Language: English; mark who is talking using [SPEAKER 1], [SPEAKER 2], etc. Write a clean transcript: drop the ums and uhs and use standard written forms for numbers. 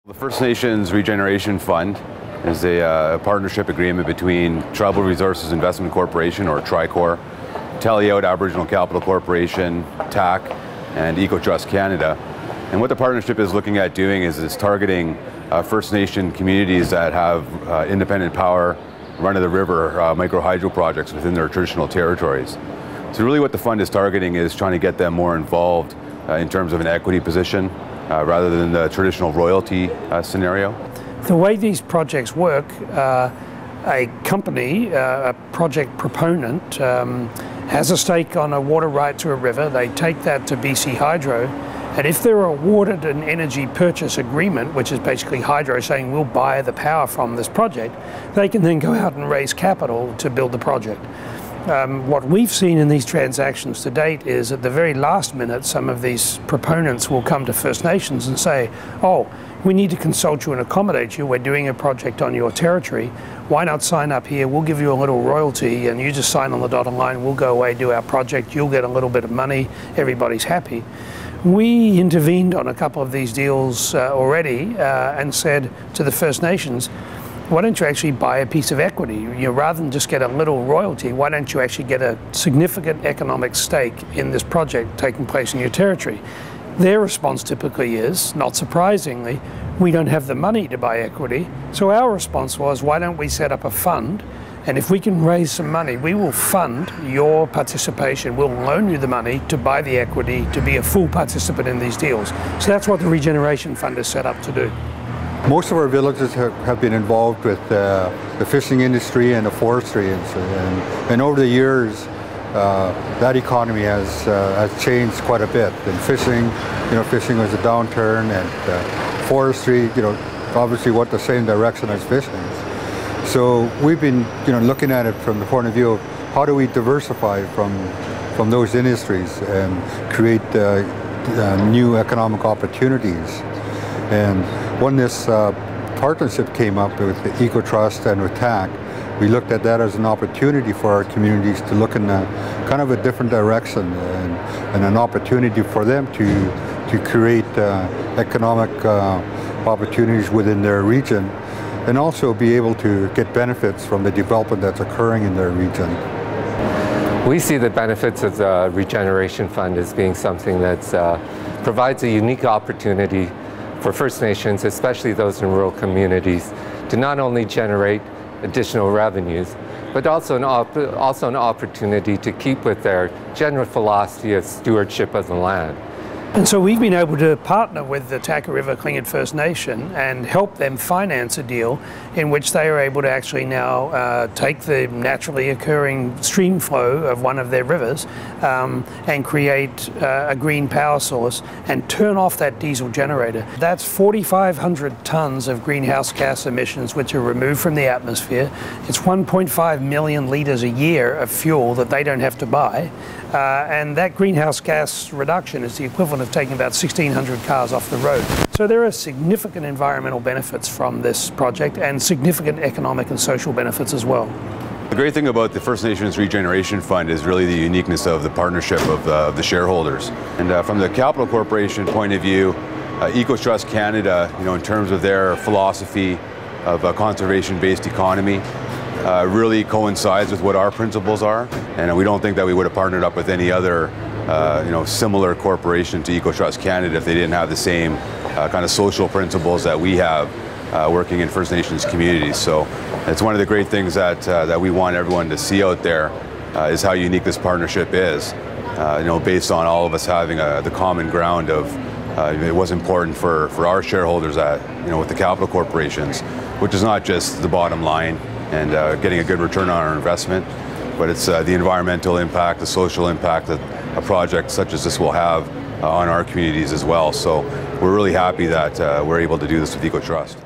[SPEAKER 1] The First Nations Regeneration Fund is a partnership agreement between Tribal Resources Investment Corporation, or TRICOR, Taliout Aboriginal Capital Corporation, TAC, and Ecotrust Canada. And what the partnership is looking at doing is targeting First Nation communities that have independent power, run-of-the-river micro hydro projects within their traditional territories. So really what the fund is targeting is trying to get them more involved in terms of an equity position, rather than the traditional royalty scenario.
[SPEAKER 2] The way these projects work, a company, a project proponent, has a stake on a water right to a river. They take that to BC Hydro, and if they're awarded an energy purchase agreement, which is basically Hydro saying we'll buy the power from this project, they can then go out and raise capital to build the project. What we've seen in these transactions to date is at the very last minute, some of these proponents will come to First Nations and say, oh, we need to consult you and accommodate you. We're doing a project on your territory. Why not sign up here? We'll give you a little royalty and you just sign on the dotted line. We'll go away, do our project. You'll get a little bit of money. Everybody's happy. We intervened on a couple of these deals already and said to the First Nations, why don't you actually buy a piece of equity? Rather than just get a little royalty, why don't you actually get a significant economic stake in this project taking place in your territory? Their response typically is, not surprisingly, we don't have the money to buy equity. So our response was, why don't we set up a fund? And if we can raise some money, we will fund your participation. We'll loan you the money to buy the equity, to be a full participant in these deals. So that's what the Regeneration Fund is set up to do.
[SPEAKER 3] Most of our villages have been involved with the fishing industry and the forestry, and over the years, that economy has changed quite a bit. And fishing, fishing was a downturn, and forestry, obviously went the same direction as fishing. So we've been, looking at it from the point of view of how do we diversify from those industries and create new economic opportunities. And when this partnership came up with the Ecotrust and with TAC, we looked at that as an opportunity for our communities to look in kind of a different direction and an opportunity for them to create economic opportunities within their region and also be able to get benefits from the development that's occurring in their region.
[SPEAKER 4] We see the benefits of the Regeneration Fund as being something that provides a unique opportunity for First Nations, especially those in rural communities, to not only generate additional revenues, but also an opportunity to keep with their general philosophy of stewardship of the land.
[SPEAKER 2] And so we've been able to partner with the Taka River Tlingit First Nation and help them finance a deal in which they are able to actually now take the naturally occurring stream flow of one of their rivers and create a green power source and turn off that diesel generator. That's 4,500 tons of greenhouse gas emissions which are removed from the atmosphere. It's 1.5 million litres a year of fuel that they don't have to buy. And that greenhouse gas reduction is the equivalent of taking about 1,600 cars off the road. So there are significant environmental benefits from this project and significant economic and social benefits as well.
[SPEAKER 1] The great thing about the First Nations Regeneration Fund is really the uniqueness of the partnership of the shareholders. And from the Capital Corporation point of view, Ecotrust Canada, in terms of their philosophy of a conservation-based economy, really coincides with what our principles are, and we don't think that we would have partnered up with any other similar corporation to Ecotrust Canada if they didn't have the same kind of social principles that we have working in First Nations communities. So it's one of the great things that we want everyone to see out there is how unique this partnership is. Based on all of us having the common ground of it was important for our shareholders with the capital corporations, which is not just the bottom line and getting a good return on our investment, but it's the environmental impact, the social impact that a project such as this will have on our communities as well. So we're really happy that we're able to do this with Ecotrust.